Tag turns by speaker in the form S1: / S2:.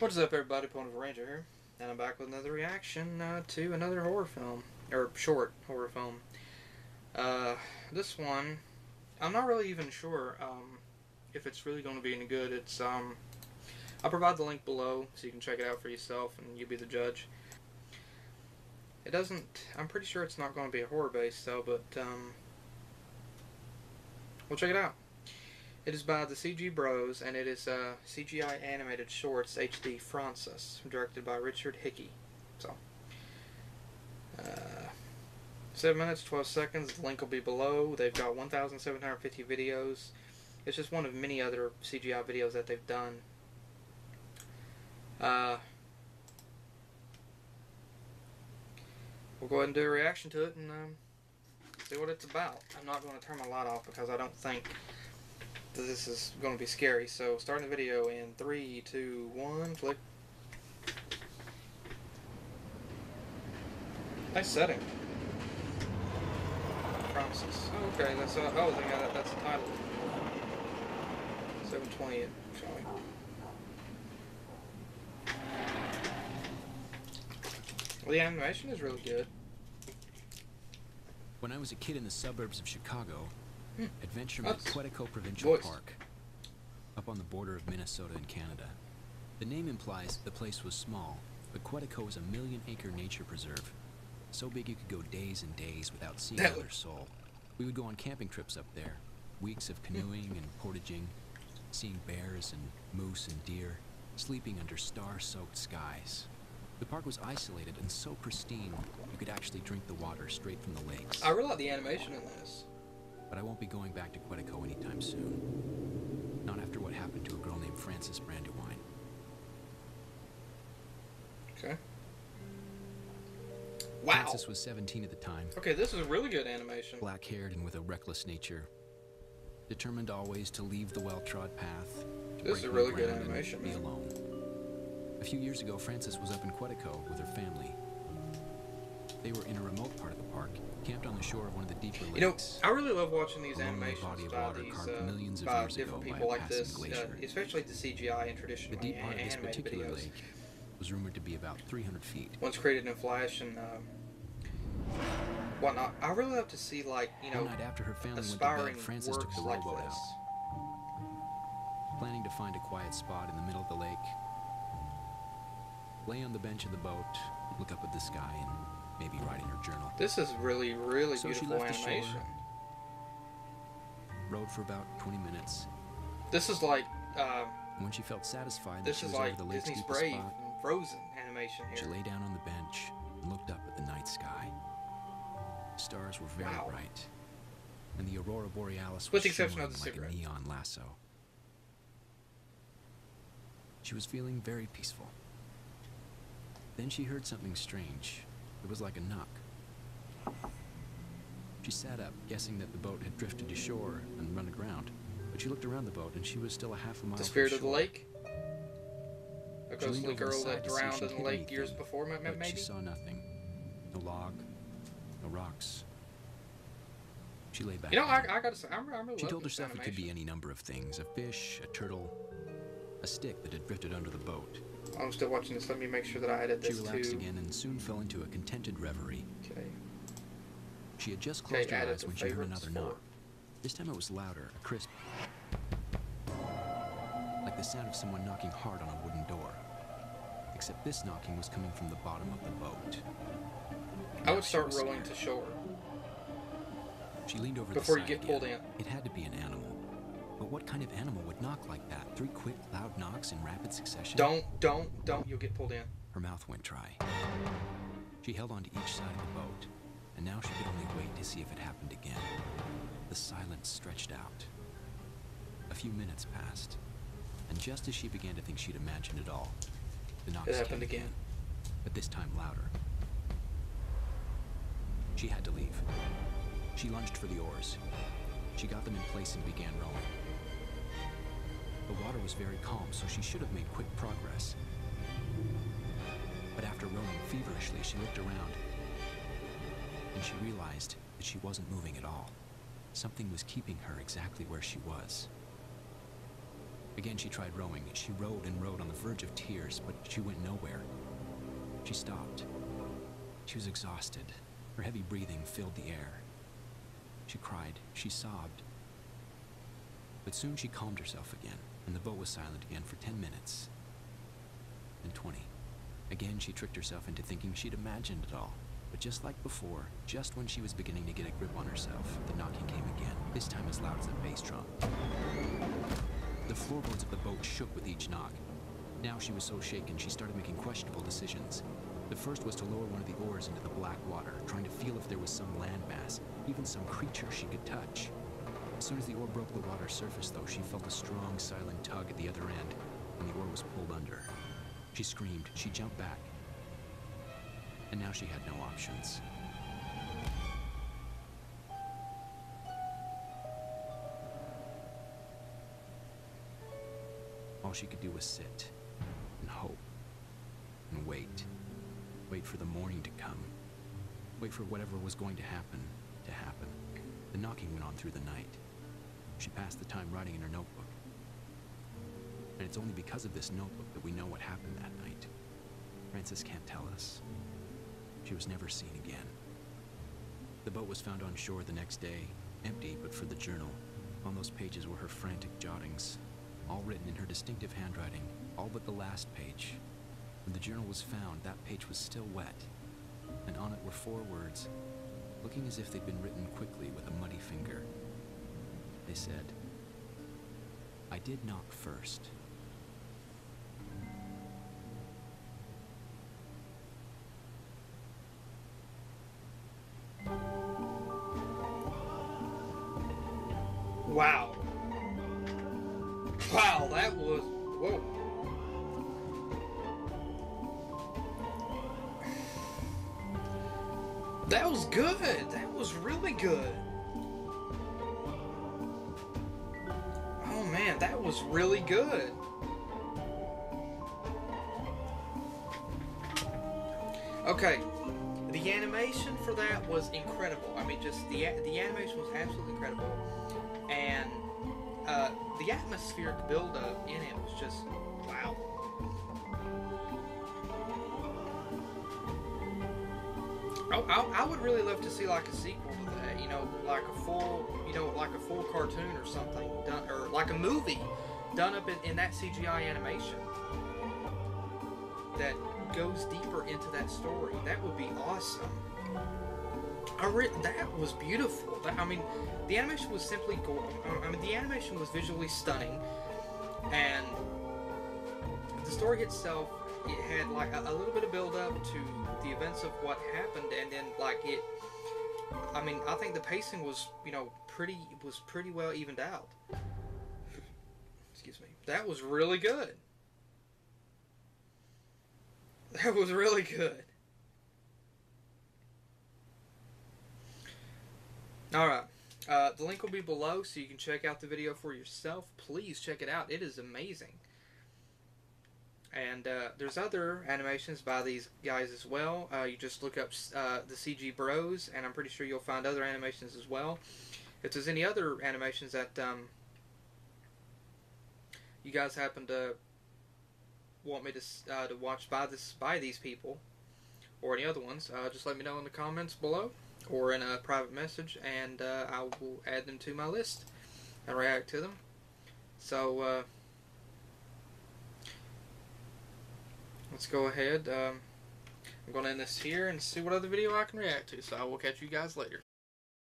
S1: What's up, everybody? Point of a Ranger here, and I'm back with another reaction to another horror film, or short horror film. This one, I'm not really even sure if it's really going to be any good. I'll provide the link below so you can check it out for yourself, and you be the judge. It doesn't. I'm pretty sure it's not going to be a horror base though, but we'll check it out. It is by the CG Bros, and it is CGI animated shorts HD Francis, directed by Richard Hickey. So, 7 minutes, 12 seconds. The link will be below. They've got 1,750 videos. It's just one of many other CGI videos that they've done. We'll go ahead and do a reaction to it and see what it's about. I'm not going to turn my light off because I don't think that this is going to be scary. So, starting the video in 3, 2, 1, click. Nice setting. Promises. Oh, okay, that's that's the title. 720 showing. Well, the animation is really good.
S2: When I was a kid in the suburbs of Chicago, adventure met
S1: That's
S2: Quetico Provincial
S1: voice.
S2: Park, up on the border of Minnesota and Canada. The name implies the place was small, but Quetico is a 1,000,000-acre nature preserve, so big you could go days and days without seeing another soul. We would go on camping trips up there, weeks of canoeing and portaging, seeing bears and moose and deer, sleeping under star-soaked skies. The park was isolated and so pristine, you could actually drink the water straight from the lakes.
S1: I really like the animation in this.
S2: But I won't be going back to Quetico anytime soon. Not after what happened to a girl named Frances Brandywine.
S1: Okay. Wow.
S2: Frances was 17 at the time.
S1: Okay, this is really good animation.
S2: Black-haired and with a reckless nature. Determined always to leave the well-trod path.
S1: This is really good animation,
S2: be
S1: man.
S2: alone. A few years ago, Frances was up in Quetico with her family. They were in a remote part of the park, camped on the shore of one of the deeper lakes.
S1: You know, I really love watching these
S2: A lonely
S1: animations
S2: body of
S1: by
S2: water
S1: these
S2: carved millions of
S1: by
S2: years ago
S1: different
S2: by
S1: people
S2: a
S1: like
S2: passing
S1: this,
S2: glacier.
S1: especially the CGI and
S2: The
S1: traditionally
S2: deep part of this
S1: animated
S2: particular
S1: videos.
S2: lake was rumored to be about 300 feet.
S1: Once created in Flash and whatnot. I really love to see, like, you know,
S2: One night after her family went to
S1: aspiring
S2: bed, Frances took
S1: works
S2: the
S1: like
S2: rowboat
S1: this.
S2: out, planning to find a quiet spot in the middle of the lake. Lay on the bench of the boat, look up at the sky, and maybe write in her journal.
S1: This is really, really
S2: So she
S1: beautiful
S2: left the
S1: animation.
S2: shore. Rowed for about 20 minutes.
S1: This is like
S2: And when she felt satisfied that
S1: this
S2: she
S1: is
S2: was
S1: like
S2: over the lake's
S1: Disney's
S2: deepest
S1: Brave
S2: spot,
S1: and Frozen animation
S2: she
S1: here.
S2: lay down on the bench and looked up at the night sky. The stars were very
S1: Wow.
S2: bright, and the aurora borealis
S1: With
S2: was
S1: the exception of
S2: shimmering
S1: the
S2: like
S1: cigarette.
S2: a neon lasso. She was feeling very peaceful. Then she heard something strange. It was like a knock. She sat up, guessing that the boat had drifted to shore and run aground. But she looked around the boat, and she was still a half a mile
S1: The
S2: from
S1: spirit of the
S2: shore.
S1: lake. A
S2: She leaned
S1: ghostly
S2: over the
S1: girl
S2: side
S1: that
S2: to see if
S1: drowned
S2: she'd
S1: in the
S2: hit
S1: lake years
S2: anything,
S1: before,
S2: but
S1: maybe?
S2: she saw nothing. No log, no rocks. She lay back
S1: You know, I
S2: down.
S1: gotta say, I'm really
S2: She
S1: loving
S2: told
S1: this
S2: herself it could be
S1: animation.
S2: any number of things. A fish, a turtle, a stick that had drifted under the boat.
S1: I'm still watching this. Let me make sure that I edit
S2: She
S1: this
S2: relaxed
S1: too.
S2: again and soon fell into a contented reverie.
S1: Okay.
S2: She had just closed her
S1: added
S2: eyes
S1: to
S2: when she heard
S1: favorites
S2: another knock.
S1: for-
S2: This time it was louder, a crisp, like the sound of someone knocking hard on a wooden door. Except this knocking was coming from the bottom of the boat.
S1: I
S2: Now
S1: would
S2: she
S1: start
S2: was
S1: rolling
S2: scared.
S1: to shore.
S2: She leaned over
S1: Before
S2: the
S1: you
S2: side
S1: get pulled
S2: again.
S1: in.
S2: It had to be an animal. But what kind of animal would knock like that? 3 quick, loud knocks in rapid succession?
S1: Don't. You'll get pulled in.
S2: Her mouth went dry. She held on to each side of the boat, and now she could only wait to see if it happened again. The silence stretched out. A few minutes passed, and just as she began to think she'd imagined it all, the knocks
S1: It happened
S2: came
S1: again.
S2: but this time louder. She had to leave. She lunged for the oars. She got them in place and began rowing. The water was very calm, so she should have made quick progress. But after rowing feverishly, she looked around, and she realized that she wasn't moving at all. Something was keeping her exactly where she was. Again, she tried rowing. She rowed and rowed on the verge of tears, but she went nowhere. She stopped. She was exhausted. Her heavy breathing filled the air. She cried. She sobbed. But soon she calmed herself again, and the boat was silent again for 10 minutes. Then 20. Again, she tricked herself into thinking she'd imagined it all. But just like before, just when she was beginning to get a grip on herself, the knocking came again, this time as loud as a bass drum. The floorboards of the boat shook with each knock. Now she was so shaken, she started making questionable decisions. The first was to lower one of the oars into the black water, trying to feel if there was some landmass, even some creature she could touch. As soon as the oar broke the water's surface, though, she felt a strong, silent tug at the other end, and the oar was pulled under. She screamed. She jumped back. And now she had no options. All she could do was sit and hope and wait. Wait for the morning to come. Wait for whatever was going to happen to happen. The knocking went on through the night. She passed the time writing in her notebook. And it's only because of this notebook that we know what happened that night. Frances can't tell us. She was never seen again. The boat was found on shore the next day, empty but for the journal. On those pages were her frantic jottings, all written in her distinctive handwriting, all but the last page. When the journal was found, that page was still wet, and on it were 4 words, looking as if they'd been written quickly with a muddy finger. They said, "I did knock first."
S1: Wow. Wow, that was... Whoa. That was good. That was really good. Oh man, that was really good. Okay, the animation for that was incredible. I mean, just the animation was absolutely incredible, and the atmospheric build-up in it was just wow. I would really love to see like a sequel to that. You know, like a full cartoon or something done, or like a movie done up in that CGI animation that goes deeper into that story. That would be awesome. That was beautiful. I mean, the animation was simply the animation was visually stunning, and the story itself, it had like a little bit of build up to the events of what happened, and then like it. I mean, I think the pacing was, pretty well evened out. Excuse me. That was really good. That was really good. Alright, the link will be below so you can check out the video for yourself. Please check it out. It is amazing. And there's other animations by these guys as well. You just look up the CG Bros, and I'm pretty sure you'll find other animations as well. If there's any other animations that you guys happen to want me to watch by these people, or any other ones, just let me know in the comments below, or in a private message, and I will add them to my list and react to them. So let's go ahead. I'm going to end this here and see what other video I can react to. So I will catch you guys later.